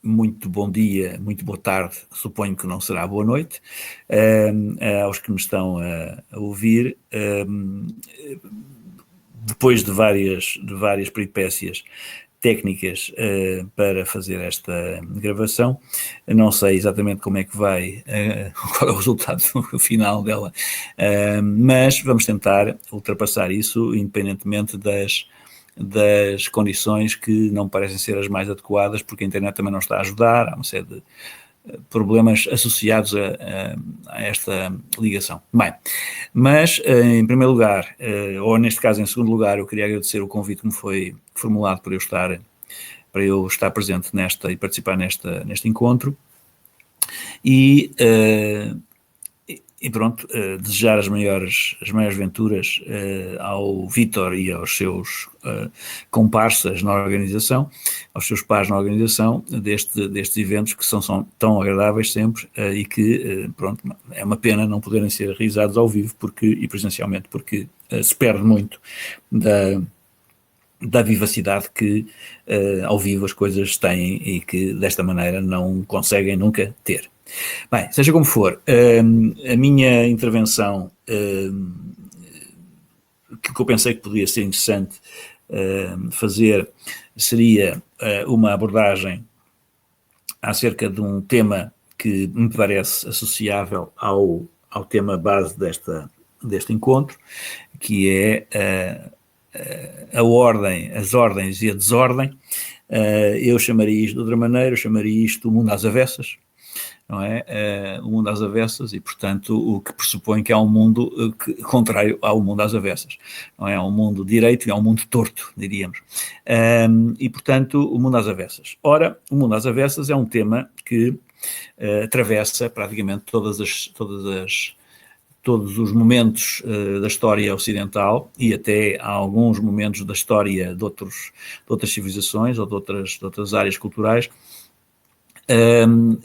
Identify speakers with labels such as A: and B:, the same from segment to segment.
A: muito bom dia, muito boa tarde, suponho que não será boa noite, aos que me estão a ouvir. Depois de várias peripécias técnicas para fazer esta gravação, não sei exatamente como é que vai, qual é o resultado final dela, mas vamos tentar ultrapassar isso, independentemente das condições que não parecem ser as mais adequadas, porque a internet também não está a ajudar, há uma série de problemas associados a esta ligação. Bem, mas em primeiro lugar, ou neste caso em segundo lugar, eu queria agradecer o convite que me foi formulado para eu estar presente e participar neste encontro e pronto, desejar as maiores venturas ao Vítor e aos seus comparsas na organização, aos seus pares na organização destes eventos que são tão agradáveis sempre e que, pronto, é uma pena não poderem ser realizados ao vivo e presencialmente, porque se perde muito da vivacidade que ao vivo as coisas têm e que desta maneira não conseguem nunca ter. Bem, seja como for, a minha intervenção, que eu pensei que podia ser interessante fazer, seria uma abordagem acerca de um tema que me parece associável ao tema base deste encontro, que é as ordens e a desordem. Eu chamaria isto de outra maneira, eu chamaria isto o mundo às avessas, não é? O mundo às avessas e, portanto, o que pressupõe que há um mundo contrário ao mundo às avessas, não é? Há um mundo direito e há um mundo torto, diríamos. E, portanto, o mundo às avessas. Ora, o mundo às avessas é um tema que atravessa praticamente todos os momentos da história ocidental e até há alguns momentos da história de outras civilizações ou de outras áreas culturais,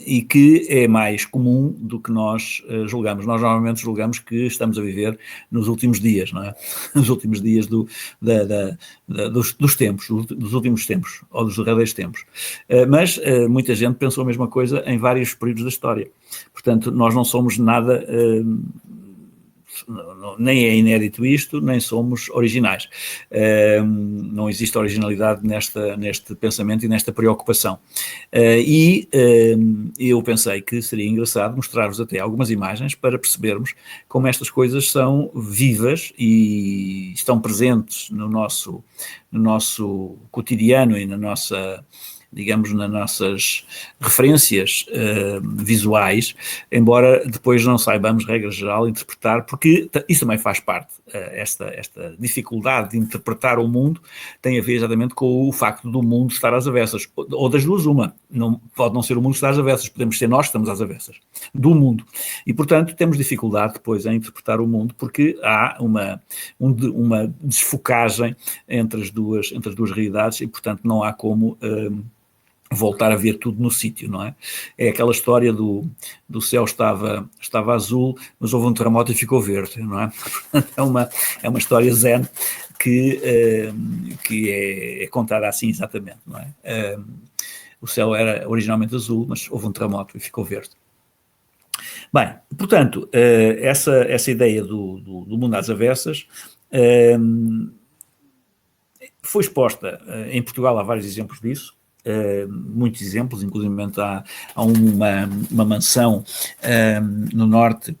A: e que é mais comum do que nós julgamos. Nós normalmente julgamos que estamos a viver nos últimos dias, não é? Nos últimos dias dos tempos, dos últimos tempos, ou dos derradeiros tempos. Mas muita gente pensou a mesma coisa em vários períodos da história. Portanto, nós não somos nada... nem é inédito isto, nem somos originais. Não existe originalidade neste pensamento e nesta preocupação. Eu pensei que seria engraçado mostrar-vos até algumas imagens para percebermos como estas coisas são vivas e estão presentes no nosso cotidiano e nas nossas referências visuais, embora depois não saibamos, regra geral, interpretar, porque isso também faz parte, esta dificuldade de interpretar o mundo tem a ver exatamente com o facto do mundo estar às avessas, ou das duas uma, pode não ser o mundo estar às avessas, podemos ser nós que estamos às avessas do mundo, e portanto temos dificuldade depois em interpretar o mundo, porque há uma desfocagem entre as duas realidades e portanto não há como voltar a ver tudo no sítio, não é? É aquela história do céu estava azul, mas houve um terremoto e ficou verde, não é? É uma história zen que é contada assim exatamente, não é? O céu era originalmente azul, mas houve um terremoto e ficou verde. Bem, portanto, essa ideia do mundo às avessas foi exposta em Portugal, há vários exemplos disso. Muitos exemplos, inclusive há uma mansão no norte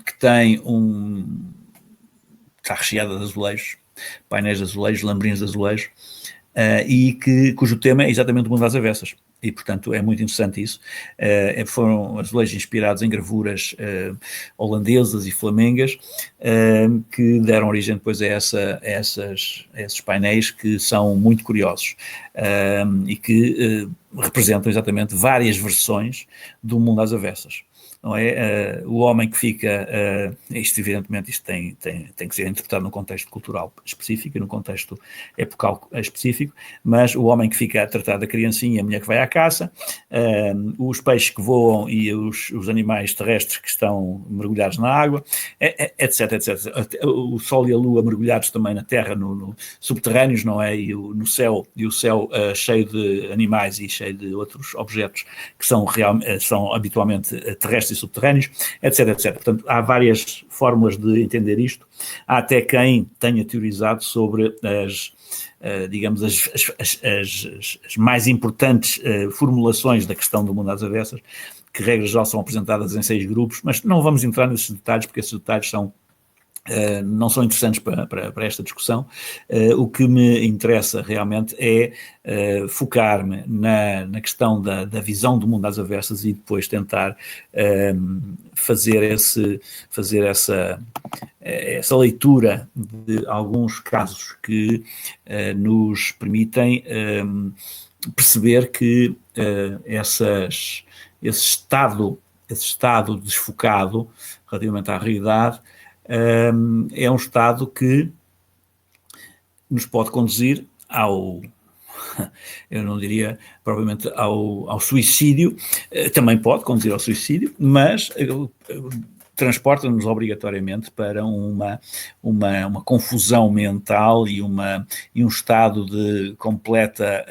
A: que tem está recheada de azulejos, painéis de azulejos, lambrinhos de azulejos, cujo tema é exatamente o mundo às avessas. E, portanto, é muito interessante isso. Foram azulejos inspirados em gravuras holandesas e flamengas que deram origem depois a esses painéis que são muito curiosos e que representam exatamente várias versões do mundo às avessas. não é? O homem que fica, isto evidentemente isto tem que ser interpretado num contexto cultural específico e num contexto epocal específico, mas o homem que fica a tratar da criancinha, a mulher que vai à caça, os peixes que voam e os animais terrestres que estão mergulhados na água, etc, etc. O Sol e a Lua mergulhados também na Terra, no subterrâneos, não é? E o céu cheio de animais e cheio de outros objetos que são habitualmente terrestres e subterrâneos, etc, etc. Portanto, há várias fórmulas de entender isto. Há até quem tenha teorizado sobre digamos, as mais importantes formulações da questão do mundo às avessas, que regra geral são apresentadas em 6 grupos, mas não vamos entrar nesses detalhes, porque esses detalhes não são interessantes para esta discussão. O que me interessa realmente é focar-me na questão da visão do mundo às avessas e depois tentar fazer essa leitura de alguns casos que nos permitem perceber que esse estado desfocado relativamente à realidade é um estado que nos pode conduzir eu não diria provavelmente ao suicídio, também pode conduzir ao suicídio, mas transporta-nos obrigatoriamente para uma confusão mental e um estado de completa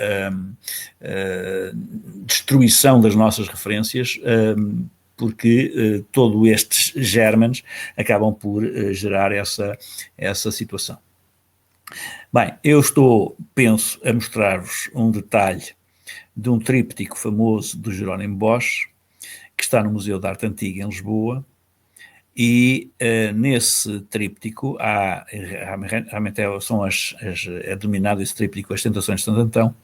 A: destruição das nossas referências, porque todos estes gérmenes acabam por gerar essa situação. Bem, eu penso, a mostrar-vos um detalhe de um tríptico famoso do Jerónimo Bosch, que está no Museu de Arte Antiga em Lisboa, e nesse tríptico realmente é denominado esse tríptico As Tentações de Santo Antão.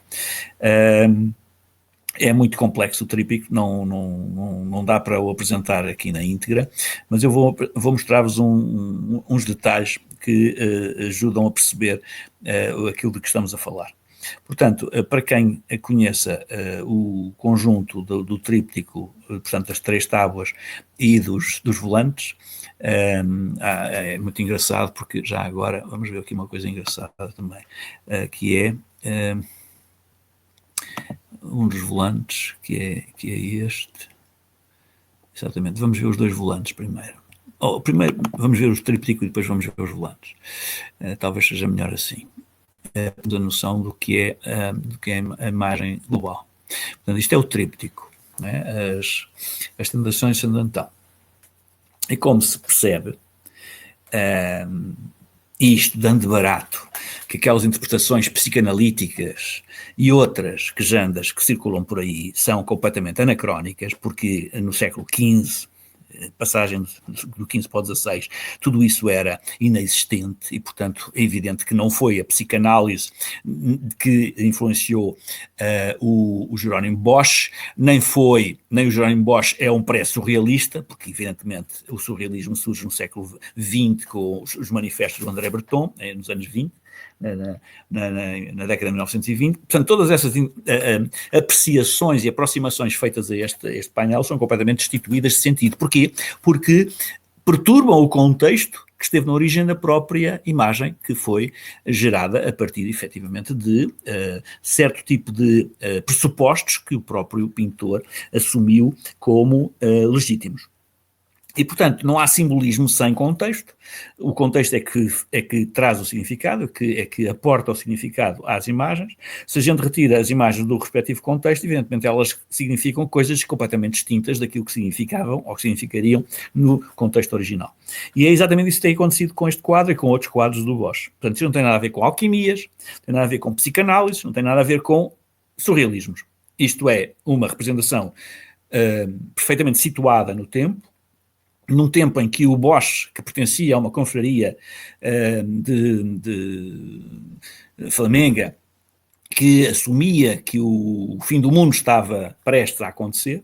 A: É muito complexo o tríptico, não dá para o apresentar aqui na íntegra, mas eu vou mostrar-vos uns detalhes que ajudam a perceber aquilo de que estamos a falar. Portanto, para quem conheça o conjunto do tríptico, portanto, das 3 tábuas e dos volantes, é muito engraçado, porque já agora, vamos ver aqui uma coisa engraçada também, que é um dos volantes, que é este. Exatamente, vamos ver os 2 volantes primeiro. Primeiro vamos ver os tríptico e depois vamos ver os volantes. Talvez seja melhor assim. Temos a noção do que é a imagem global. Portanto, isto é o tríptico, né? As Tentações de Santo Antão. E como se percebe, isto dando de barato que aquelas interpretações psicanalíticas e outras quejandas que circulam por aí são completamente anacrónicas, porque no século XV, passagem do XV para o XVI, tudo isso era inexistente e, portanto, é evidente que não foi a psicanálise que influenciou o Jerónimo Bosch, nem o Jerónimo Bosch é um pré-surrealista, porque, evidentemente, o surrealismo surge no século XX com os manifestos do André Breton, nos anos 20, na década de 1920. Portanto, todas essas apreciações e aproximações feitas a este painel são completamente destituídas de sentido. Porquê? Porque perturbam o contexto que esteve na origem da própria imagem, que foi gerada a partir, efetivamente, de certo tipo de pressupostos que o próprio pintor assumiu como legítimos. E, portanto, não há simbolismo sem contexto. O contexto é que traz o significado, é que aporta o significado às imagens. Se a gente retira as imagens do respectivo contexto, evidentemente elas significam coisas completamente distintas daquilo que significavam ou que significariam no contexto original. E é exatamente isso que tem acontecido com este quadro e com outros quadros do Bosch. Portanto, isso não tem nada a ver com alquimias, não tem nada a ver com psicanálise, não tem nada a ver com surrealismos. Isto é uma representação perfeitamente situada no tempo, num tempo em que o Bosch, que pertencia a uma confraria de flamenga, que assumia que o fim do mundo estava prestes a acontecer,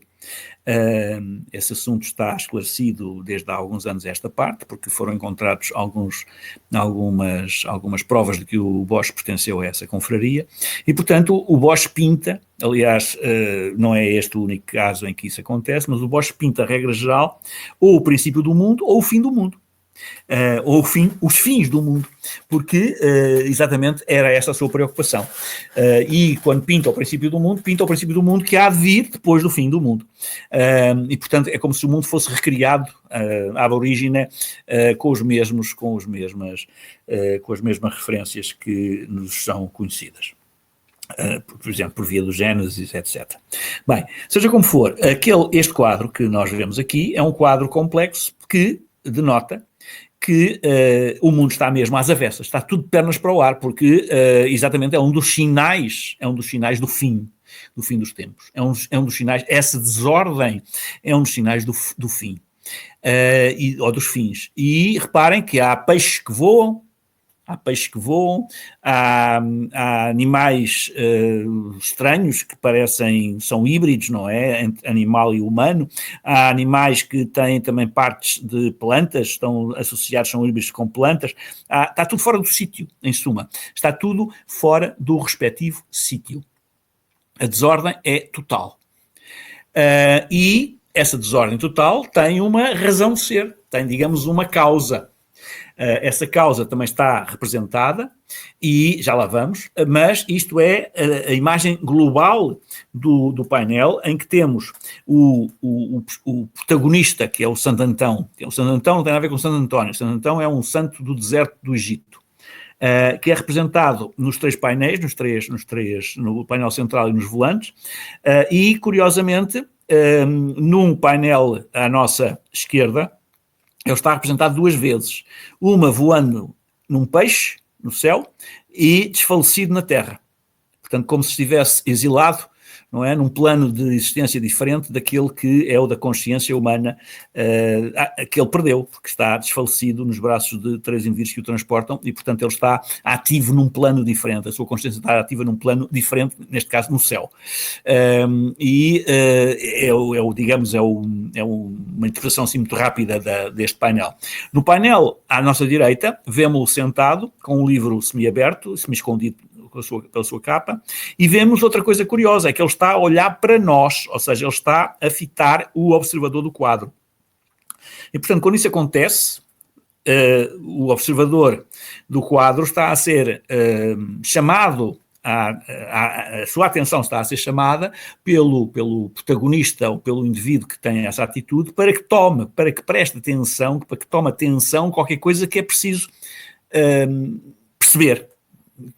A: Esse assunto está esclarecido desde há alguns anos esta parte, porque foram encontrados algumas provas de que o Bosch pertenceu a essa confraria, e portanto o Bosch pinta, aliás, não é este o único caso em que isso acontece, mas o Bosch pinta, a regra geral, ou o princípio do mundo ou o fim do mundo. Ou os fins do mundo, porque exatamente era essa a sua preocupação. E quando pinta o princípio do mundo que há de vir depois do fim do mundo. E portanto é como se o mundo fosse recriado à origem com as mesmas referências que nos são conhecidas. Por exemplo, por via do Gênesis, etc. Bem, seja como for, este quadro que nós vemos aqui é um quadro complexo que denota que o mundo está mesmo às avessas, está tudo de pernas para o ar, porque exatamente é um dos sinais do fim dos tempos, é um dos sinais, essa desordem é um dos sinais do fim, ou dos fins. E reparem que há peixes que voam, há animais estranhos que são híbridos, não é? Entre animal e humano. Há animais que têm também partes de plantas, estão associados, são híbridos com plantas. Está tudo fora do sítio, em suma. Está tudo fora do respectivo sítio. A desordem é total. E essa desordem total tem uma razão de ser, tem, digamos, uma causa. Essa causa também está representada e já lá vamos, mas isto é a imagem global do painel, em que temos o protagonista, que é o Santo Antão. O Santo Antão não tem nada a ver com o Santo António. O Santo Antão é um santo do deserto do Egito, que é representado nos três painéis, no painel central e nos volantes, e curiosamente, num painel à nossa esquerda, ele está representado duas vezes, uma voando num peixe, no céu, e desfalecido na terra. Portanto, como se estivesse exilado, não é? Num plano de existência diferente daquele que é o da consciência humana, que ele perdeu, porque está desfalecido nos braços de três indivíduos que o transportam, e portanto ele está ativo num plano diferente, a sua consciência está ativa num plano diferente, neste caso no céu. É uma interpretação assim muito rápida deste painel. No painel à nossa direita, vemos-o sentado, com um livro semi-aberto, semi-escondido pela sua capa, e vemos outra coisa curiosa, é que ele está a olhar para nós, ou seja, ele está a fitar o observador do quadro. E, portanto, quando isso acontece, o observador do quadro está a ser chamado, a sua atenção está a ser chamada pelo protagonista ou pelo indivíduo que tem essa atitude para que preste atenção, para que tome atenção qualquer coisa que é preciso perceber,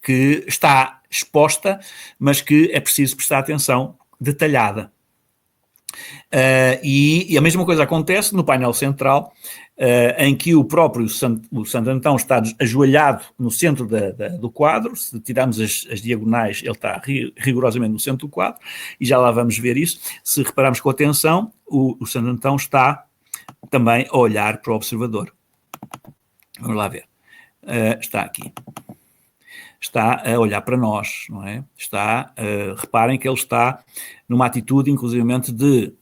A: que está exposta, mas que é preciso prestar atenção detalhada. E a mesma coisa acontece no painel central, em que o próprio Santo Antão está ajoelhado no centro do quadro. Se tirarmos as diagonais, ele está rigorosamente no centro do quadro, e já lá vamos ver isso. Se repararmos com atenção, o Santo Antão está também a olhar para o observador. Vamos lá ver. Está aqui. Está a olhar para nós, não é? Reparem que ele está numa atitude, inclusivamente, de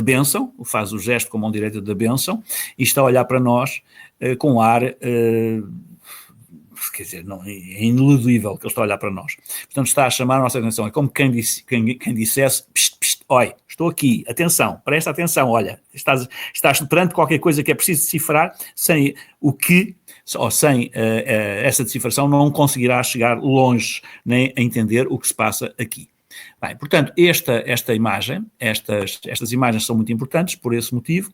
A: bênção, faz o gesto com a mão direita da bênção, e está a olhar para nós com um ar, quer dizer, não, é ineludível que ele está a olhar para nós. Portanto, está a chamar a nossa atenção. É como quem dissesse, pst, pst, oi, estou aqui, atenção, presta atenção, olha, estás perante qualquer coisa que é preciso decifrar, sem essa decifração não conseguirá chegar longe nem a entender o que se passa aqui. Bem, portanto, esta imagem, estas imagens são muito importantes por esse motivo,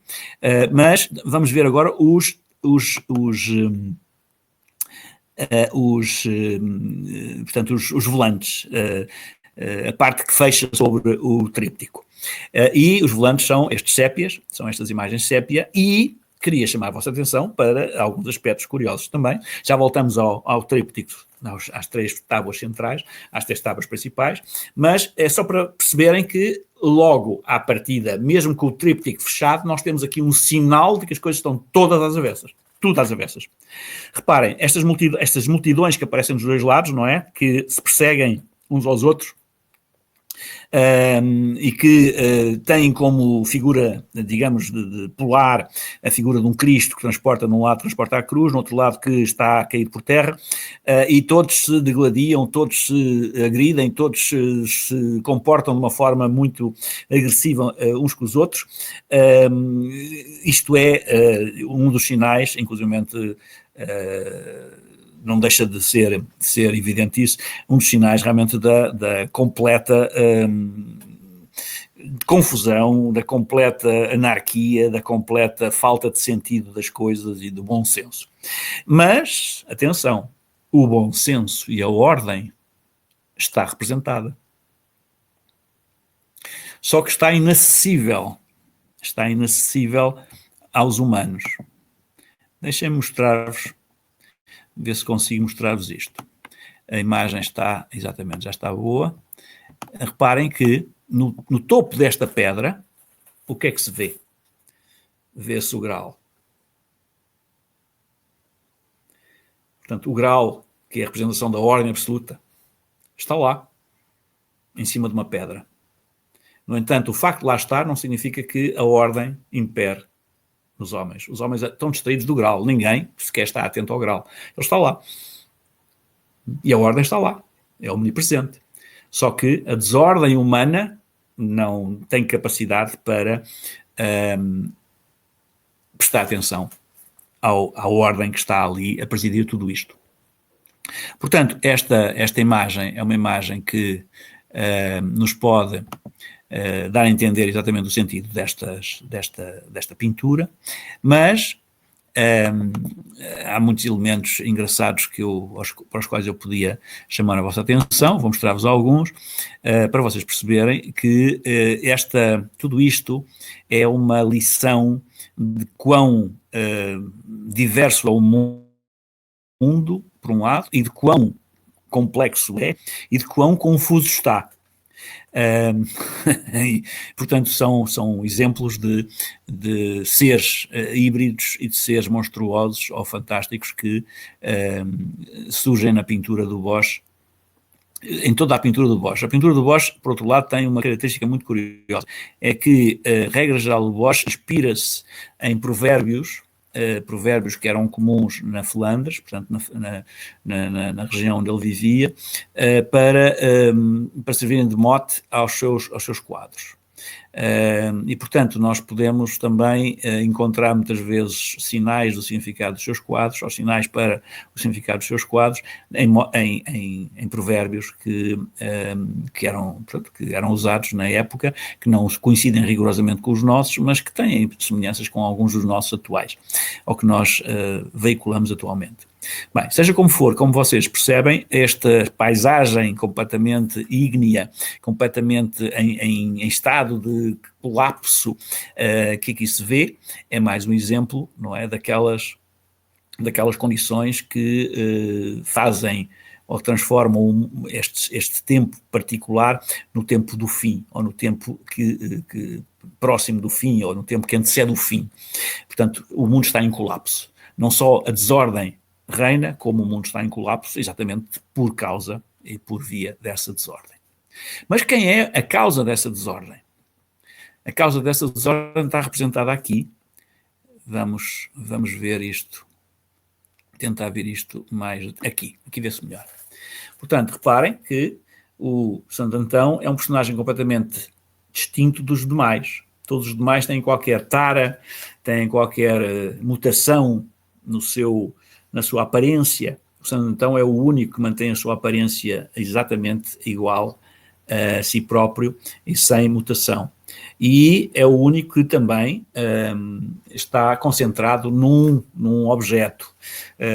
A: mas vamos ver agora os volantes, a parte que fecha sobre o tríptico. E os volantes são estes sépias, são estas imagens sépia, e queria chamar a vossa atenção para alguns aspectos curiosos também. Já voltamos ao tríptico, às três tábuas centrais, às três tábuas principais, mas é só para perceberem que logo à partida, mesmo com o tríptico fechado, nós temos aqui um sinal de que as coisas estão todas às avessas. Tudo às avessas. Reparem, estas multidões que aparecem dos dois lados, não é? Que se perseguem uns aos outros, e que tem como figura, digamos, de polar a figura de um Cristo que transporta, num lado transporta a cruz, no outro lado que está a cair por terra, e todos se degladiam, todos se agridem, todos se comportam de uma forma muito agressiva uns com os outros. Isto é um dos sinais, inclusivamente não deixa de ser evidente isso, um dos sinais realmente da completa confusão, da completa anarquia, da completa falta de sentido das coisas e do bom senso. Mas, atenção, o bom senso e a ordem está representada. Só que está inacessível aos humanos. Deixem-me mostrar-vos, ver se consigo mostrar-vos isto. A imagem está, exatamente, já está boa. Reparem que no topo desta pedra, o que é que se vê? Vê-se o grau. Portanto, o grau, que é a representação da ordem absoluta, está lá, em cima de uma pedra. No entanto, o facto de lá estar não significa que a ordem impere nos homens. Os homens estão distraídos do grau. Ninguém sequer está atento ao grau. Ele está lá. E a ordem está lá. É omnipresente. Só que a desordem humana não tem capacidade para prestar atenção à ordem que está ali a presidir tudo isto. Portanto, esta imagem é uma imagem que nos pode dar a entender exatamente o sentido desta pintura, mas há muitos elementos engraçados para os quais eu podia chamar a vossa atenção. Vou mostrar-vos alguns para vocês perceberem que tudo isto é uma lição de quão diverso é o mundo, por um lado, e de quão complexo é e de quão confuso está. Portanto, são exemplos de seres híbridos e de seres monstruosos ou fantásticos que surgem na pintura do Bosch, em toda a pintura do Bosch. A pintura do Bosch, por outro lado, tem uma característica muito curiosa, é que a regra geral do Bosch inspira-se em provérbios que eram comuns na Flandres, portanto na região onde ele vivia, para servirem de mote aos seus quadros. E, portanto, nós podemos também encontrar muitas vezes sinais do significado dos seus quadros, ou sinais para o significado dos seus quadros, em provérbios que eram usados na época, que não coincidem rigorosamente com os nossos, mas que têm semelhanças com alguns dos nossos atuais, ou que nós veiculamos atualmente. Bem, seja como for, como vocês percebem, esta paisagem completamente ígnea, completamente em estado de colapso que aqui se vê, é mais um exemplo, não é, daquelas condições que fazem ou transformam este tempo particular no tempo do fim, ou no tempo que próximo do fim, ou no tempo que antecede o fim. Portanto, o mundo está em colapso. Não só a desordem reina, como o mundo está em colapso, exatamente por causa e por via dessa desordem. Mas quem é a causa dessa desordem? A causa dessa desordem está representada aqui. Vamos ver isto, tentar ver isto mais aqui vê-se melhor. Portanto, reparem que o Santo Antão é um personagem completamente distinto dos demais. Todos os demais têm qualquer tara, têm qualquer mutação na sua aparência. O Santo Antão é o único que mantém a sua aparência exatamente igual a si próprio e sem mutação. E é o único que também está concentrado num objeto.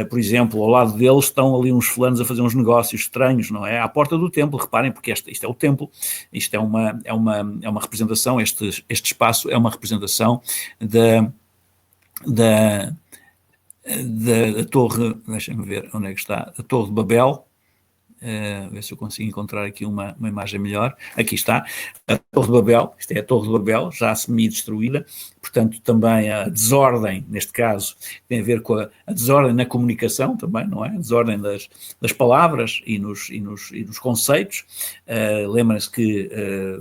A: Por exemplo, ao lado dele estão ali uns fulanos a fazer uns negócios estranhos, não é? À porta do templo, reparem, porque isto é o templo, isto é uma representação, este espaço é uma representação da torre, deixem-me ver onde é que está, a Torre de Babel, ver se eu consigo encontrar aqui uma imagem melhor. Aqui está, a Torre de Babel, isto é a Torre de Babel, já semi-destruída, portanto também a desordem, neste caso, tem a ver com a desordem na comunicação também, não é? A desordem das palavras e nos conceitos. Lembrem-se que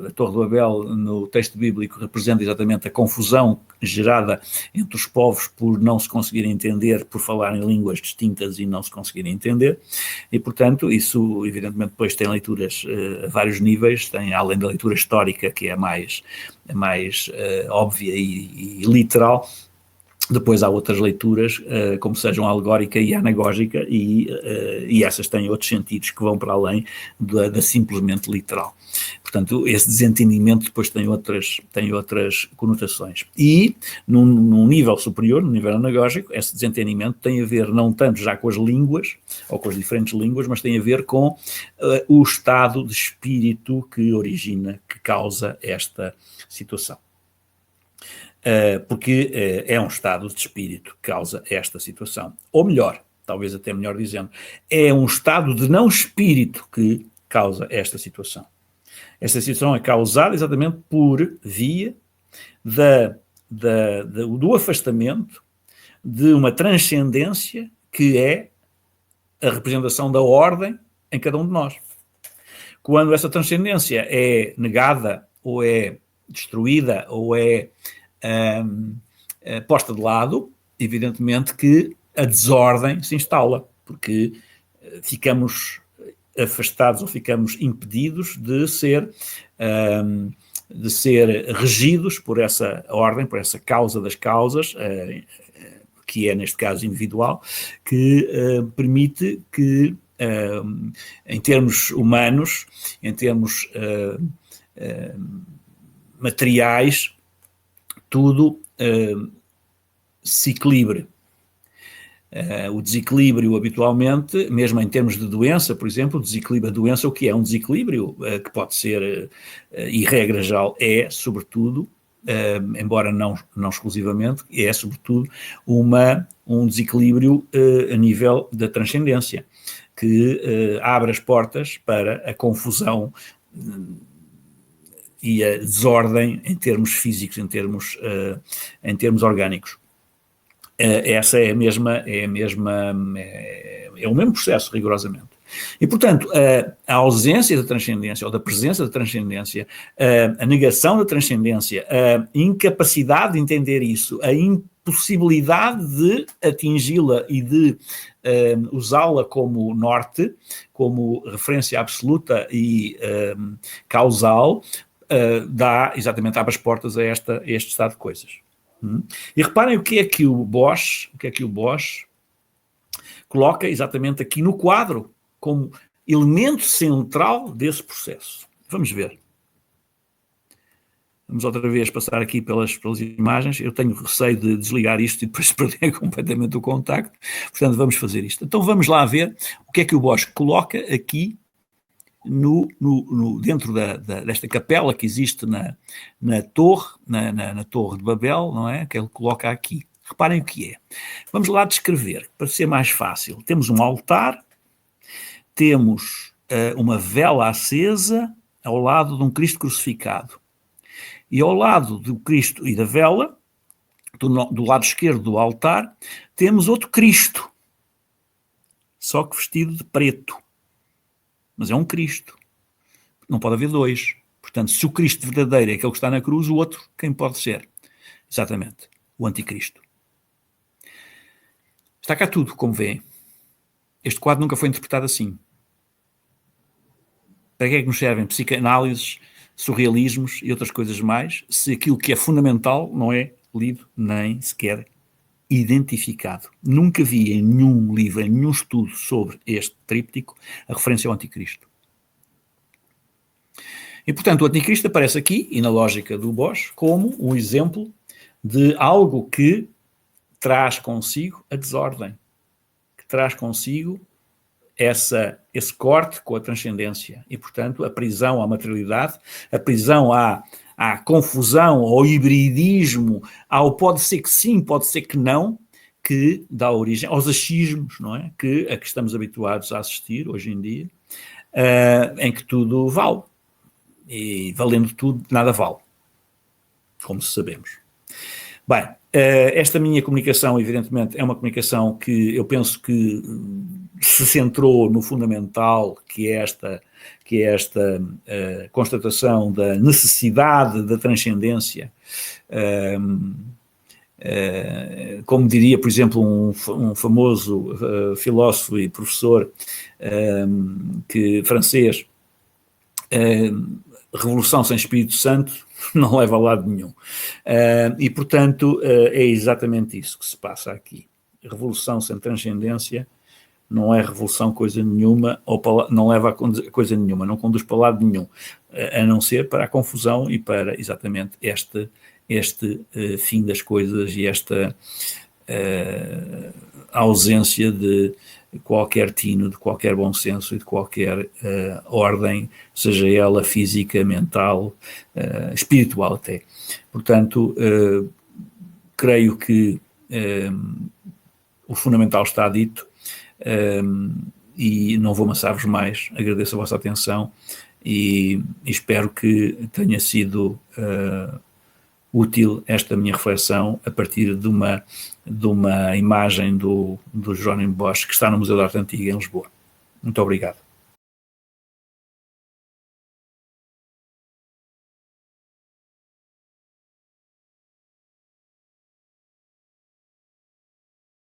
A: a Torre de Babel, no texto bíblico, representa exatamente a confusão gerada entre os povos por não se conseguirem entender, por falarem línguas distintas e não se conseguirem entender, e portanto isso evidentemente depois tem leituras a vários níveis, tem além da leitura histórica, que é a mais óbvia e literal. Depois há outras leituras, como sejam allegórica e anagógica, e essas têm outros sentidos que vão para além da simplesmente literal. Portanto, esse desentendimento depois tem outras conotações. E, num nível superior, no nível anagógico, esse desentendimento tem a ver não tanto já com as línguas, ou com as diferentes línguas, mas tem a ver com o estado de espírito que causa esta situação. Porque é um estado de espírito que causa esta situação. Ou melhor, talvez até melhor dizendo, é um estado de não espírito que causa esta situação. Esta situação é causada exatamente por via do afastamento de uma transcendência que é a representação da ordem em cada um de nós. Quando essa transcendência é negada, ou é destruída, ou é posta de lado, evidentemente que a desordem se instala, porque ficamos afastados ou ficamos impedidos de ser regidos por essa ordem, por essa causa das causas, que é neste caso individual, que permite que em termos humanos, em termos materiais, tudo se equilibre. O desequilíbrio, habitualmente, mesmo em termos de doença, por exemplo, a doença, o que é um desequilíbrio, que pode ser, e regra geral é, sobretudo, embora não exclusivamente, é sobretudo um desequilíbrio a nível da transcendência, que abre as portas para a confusão e a desordem em termos físicos, em termos orgânicos. Essa é o mesmo processo, rigorosamente. E, portanto, a ausência da transcendência, ou da presença da transcendência, a negação da transcendência, a incapacidade de entender isso, a impossibilidade de atingi-la e de usá-la como norte, como referência absoluta e causal, abre as portas a este estado de coisas. E reparem o que é que o Bosch coloca exatamente aqui no quadro, como elemento central desse processo. Vamos ver. Vamos outra vez passar aqui pelas imagens. Eu tenho receio de desligar isto e depois perder completamente o contacto. Portanto, vamos fazer isto. Então vamos lá ver o que é que o Bosch coloca aqui dentro desta capela que existe na torre de Babel, não é? Que ele coloca aqui. Reparem o que é. Vamos lá descrever, para ser mais fácil. Temos um altar, temos uma vela acesa ao lado de um Cristo crucificado. E ao lado do Cristo e da vela, do lado esquerdo do altar, temos outro Cristo, só que vestido de preto. Mas é um Cristo. Não pode haver dois. Portanto, se o Cristo verdadeiro é aquele que está na cruz, o outro, quem pode ser? Exatamente, o anticristo. Está cá tudo, como veem. Este quadro nunca foi interpretado assim. Para que é que nos servem psicanálises, surrealismos e outras coisas mais, se aquilo que é fundamental não é lido nem sequer identificado? Nunca vi em nenhum livro, em nenhum estudo sobre este tríptico, a referência ao anticristo. E, portanto, o anticristo aparece aqui, e na lógica do Bosch, como um exemplo de algo que traz consigo a desordem, que traz consigo esse corte com a transcendência e, portanto, a prisão à materialidade, a prisão à confusão, ao hibridismo, ao pode ser que sim, pode ser que não, que dá origem aos achismos, não é? A que estamos habituados a assistir hoje em dia, em que tudo vale. E valendo tudo, nada vale, como sabemos. Bem, esta minha comunicação, evidentemente, é uma comunicação que eu penso que se centrou no fundamental, que é esta constatação da necessidade da transcendência, como diria, por exemplo, um famoso filósofo e professor francês, revolução sem Espírito Santo não leva a lado nenhum. E, portanto, é exatamente isso que se passa aqui. Revolução sem transcendência não é revolução coisa nenhuma, ou não leva a coisa nenhuma, não conduz para lado nenhum, a não ser para a confusão e para exatamente este fim das coisas e esta ausência de qualquer tino, de qualquer bom senso e de qualquer ordem, seja ela física, mental, espiritual até. Portanto, creio que o fundamental está dito, e não vou amassar-vos mais. Agradeço a vossa atenção e espero que tenha sido útil esta minha reflexão a partir de uma imagem do Jerónimo Bosch que está no Museu da Arte Antiga em Lisboa. Muito obrigado.